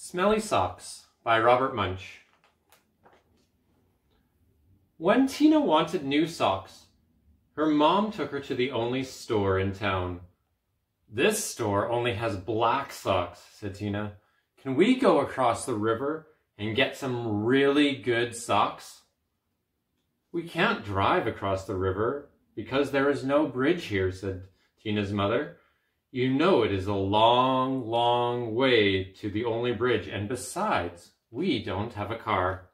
Smelly Socks by Robert Munch. When Tina wanted new socks, her mom took her to the only store in town. "This store only has black socks," said Tina. "Can we go across the river and get some really good socks?" "We can't drive across the river because there is no bridge here," said Tina's mother. "You know it is a long, long way to the only bridge, and besides, we don't have a car."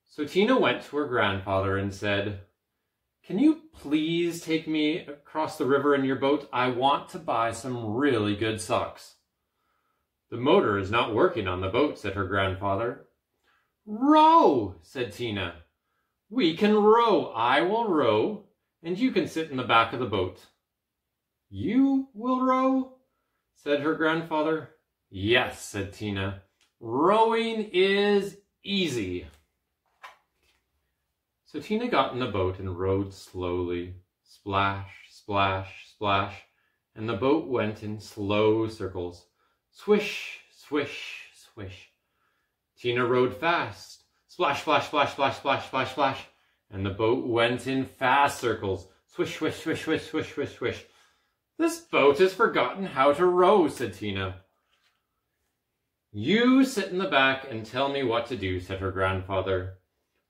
So Tina went to her grandfather and said, "Can you please take me across the river in your boat? I want to buy some really good socks." "The motor is not working on the boat," said her grandfather. "Row," said Tina. "We can row. I will row, and you can sit in the back of the boat." "You will row?" said her grandfather. "Yes," said Tina. "Rowing is easy." So Tina got in the boat and rowed slowly. Splash, splash, splash, and the boat went in slow circles. Swish, swish, swish. Tina rowed fast. Splash, splash, splash, splash, splash, splash, splash, and the boat went in fast circles. Swish, swish, swish, swish, swish, swish, swish. "This boat has forgotten how to row," said Tina. "You sit in the back and tell me what to do," said her grandfather.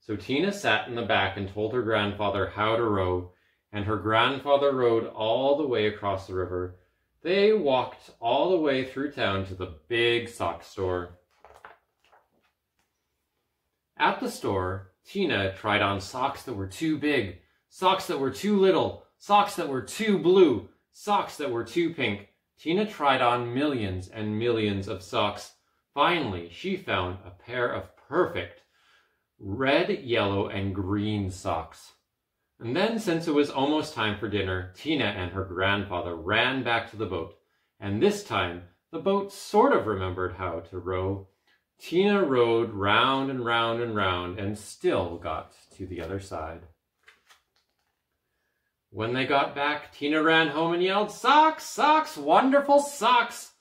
So Tina sat in the back and told her grandfather how to row, and her grandfather rowed all the way across the river. They walked all the way through town to the big sock store. At the store, Tina tried on socks that were too big, socks that were too little, socks that were too blue, socks that were too pink. Tina tried on millions and millions of socks. Finally, she found a pair of perfect red, yellow, and green socks. And then, since it was almost time for dinner, Tina and her grandfather ran back to the boat. And this time, the boat sort of remembered how to row. Tina rowed round and round and round and still got to the other side. When they got back, Tina ran home and yelled, "Socks, socks, wonderful socks!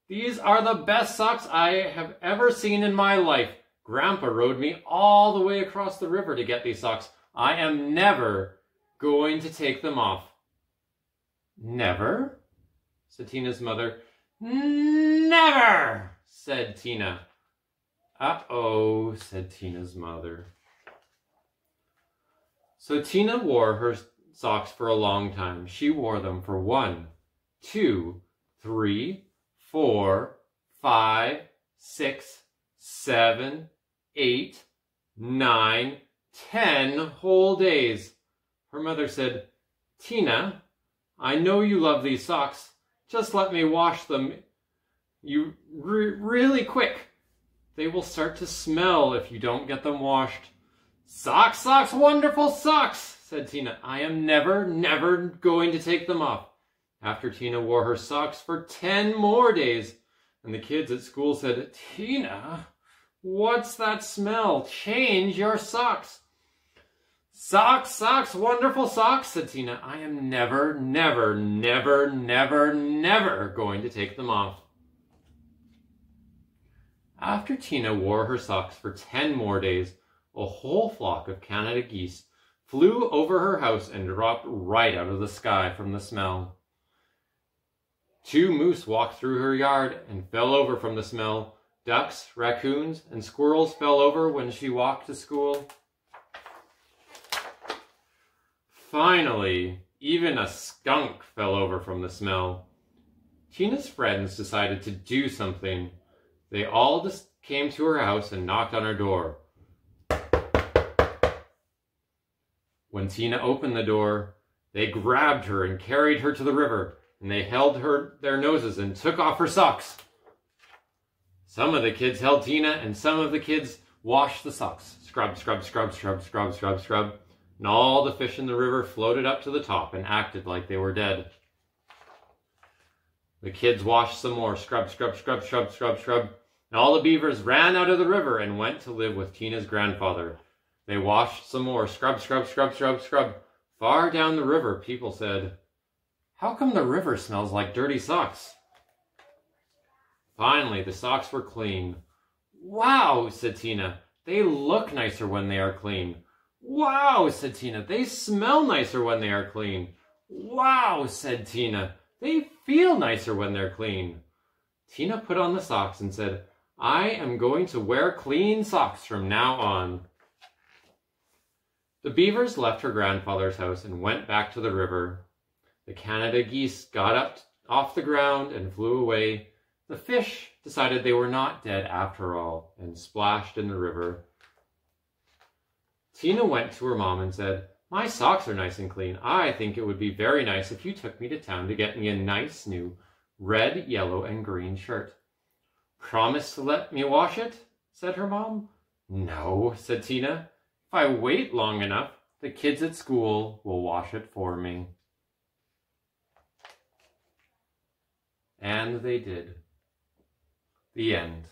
These are the best socks I have ever seen in my life. Grandpa rowed me all the way across the river to get these socks. I am never going to take them off." "Never?" said Tina's mother. "Never," said Tina. "Uh-oh," said Tina's mother. So Tina wore her socks for a long time. She wore them for 1, 2, 3, 4, 5, 6, 7, 8, 9, 10 whole days. Her mother said, "Tina, I know you love these socks. Just let me wash them really quick. They will start to smell if you don't get them washed." "Socks, socks, wonderful socks," said Tina. "I am never, never going to take them off." After Tina wore her socks for 10 more days, and the kids at school said, "Tina, what's that smell? Change your socks." "Socks, socks, wonderful socks," said Tina. "I am never, never, never, never, never going to take them off." After Tina wore her socks for 10 more days, a whole flock of Canada geese flew over her house and dropped right out of the sky from the smell. 2 moose walked through her yard and fell over from the smell. Ducks, raccoons, and squirrels fell over when she walked to school. Finally, even a skunk fell over from the smell. Tina's friends decided to do something. They all just came to her house and knocked on her door. When Tina opened the door, they grabbed her and carried her to the river, and they held their noses and took off her socks. Some of the kids held Tina, and some of the kids washed the socks. Scrub, scrub, scrub, scrub, scrub, scrub, scrub. And all the fish in the river floated up to the top and acted like they were dead. The kids washed some more. Scrub, scrub, scrub, scrub, scrub, scrub. And all the beavers ran out of the river and went to live with Tina's grandfather. They washed some more. Scrub, scrub, scrub, scrub, scrub. Far down the river, people said, "How come the river smells like dirty socks?" Finally, the socks were clean. Wow, said Tina. They look nicer when they are clean. Wow, said Tina. They smell nicer when they are clean. Wow, said Tina. They feel nicer when they're clean. Tina put on the socks and said, I am going to wear clean socks from now on. The beavers left her grandfather's house and went back to the river. The Canada geese got up off the ground and flew away. The fish decided they were not dead after all and splashed in the river. Tina went to her mom and said, my socks are nice and clean. I think it would be very nice if you took me to town to get me a nice new red, yellow, and green shirt. Promise to let me wash it? Said her mom. No, said Tina. If I wait long enough, the kids at school will wash it for me. And they did. The end.